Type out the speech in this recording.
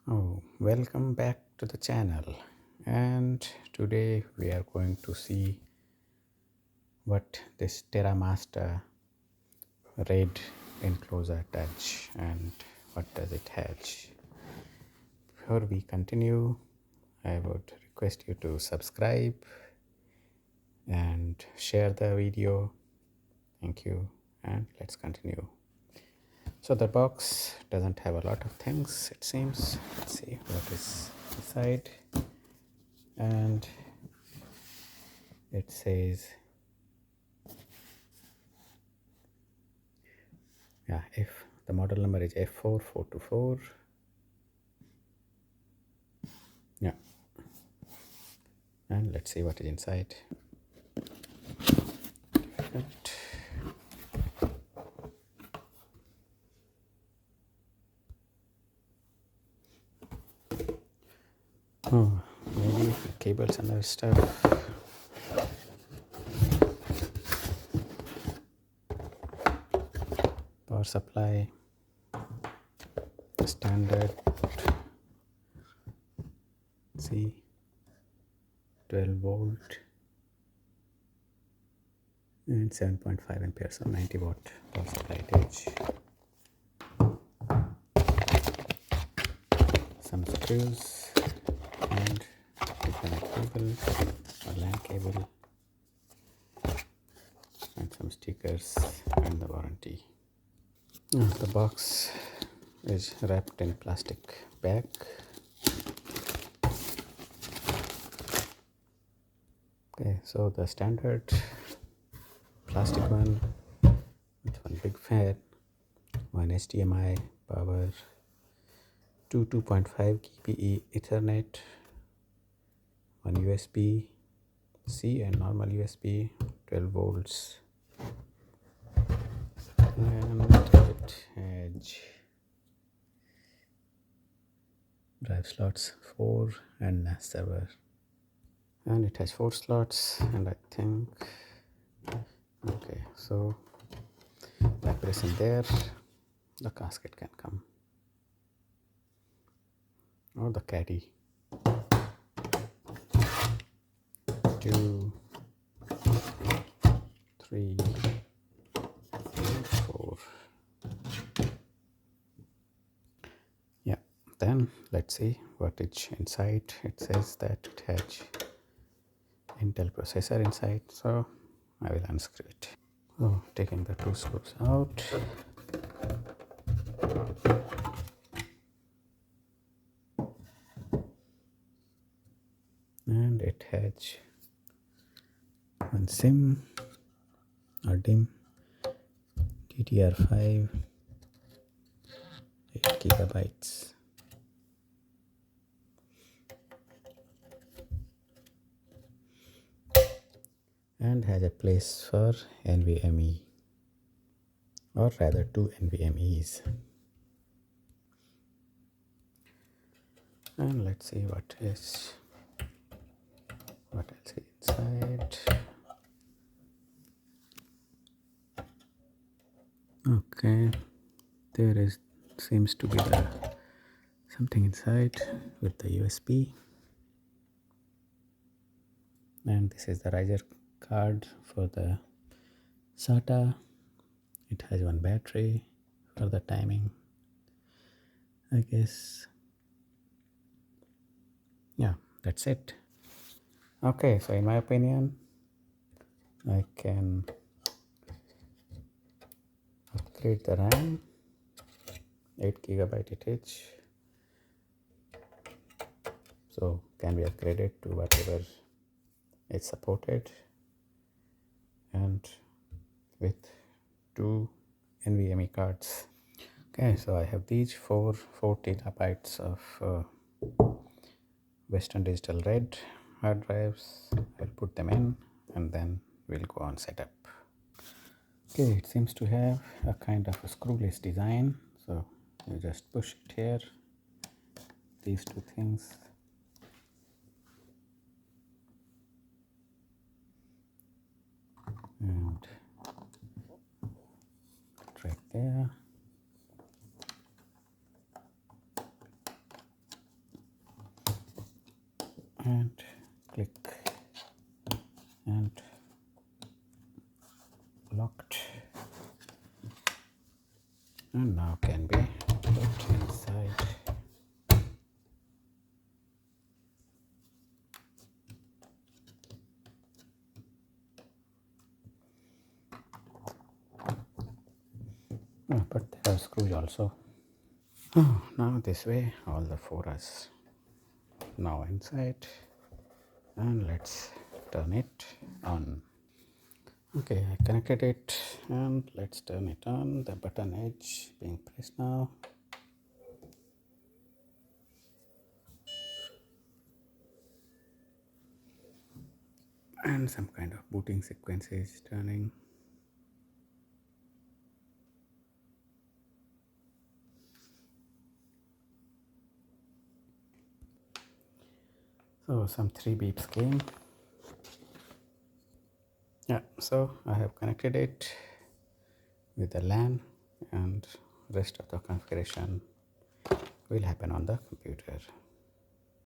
Welcome back to the channel, and today we are going to see what this Terramaster RAID enclosure does and what does it has. Before we continue, I would request you to subscribe and share the video. Thank you, and let's continue. So the box doesn't have a lot of things, it seems. Let's see what is inside. And it says, if the model number is F4-424. And let's see what is inside. Maybe cables and other stuff. Power supply, standard C 12 volt and 7.5 amperes, so 90 watt power supply voltage. Some screws and Ethernet cable or LAN cable and some stickers and the warranty. The box is wrapped in plastic bag. Okay, so the standard plastic one with one big fan, one HDMI power, two 2.5 kPe Ethernet, one USB C and normal USB 12 volts, and it has drive slots 4 and NAS server, and it has 4 slots, and I think okay, so by pressing there the gasket can come, or the caddy. 2, 3, 4. Yeah, then let's see what is inside. It says that it has Intel processor inside, so I will unscrew it. So taking the 2 screws out, and it has one SIM or DIMM, DDR5, 8 gigabytes, and has a place for NVMe, or rather 2 NVMe's. And let's see what else is inside. Okay, there seems to be something inside with the USB, and this is the riser card for the SATA. It has one battery for the timing, I guess. Yeah, that's it. Okay, so in my opinion, I can upgrade the RAM, 8 gigabyte it is, so can be upgraded to whatever is supported, and with 2 NVMe cards. Okay, so I have these 4 terabytes of Western Digital RAID hard drives. I'll put them in and then we'll go on setup. Okay, it seems to have a kind of a screwless design, so you just push it here, these 2 things, and right there. and click and locked, and now can be put inside. But there are screws also. Now this way all the four are now inside, and let's turn it on. Okay, I connected it and let's turn it on. The button edge being pressed now. And some kind of booting sequence is turning. So some 3 beeps came. Yeah, so I have connected it with the LAN, and rest of the configuration will happen on the computer.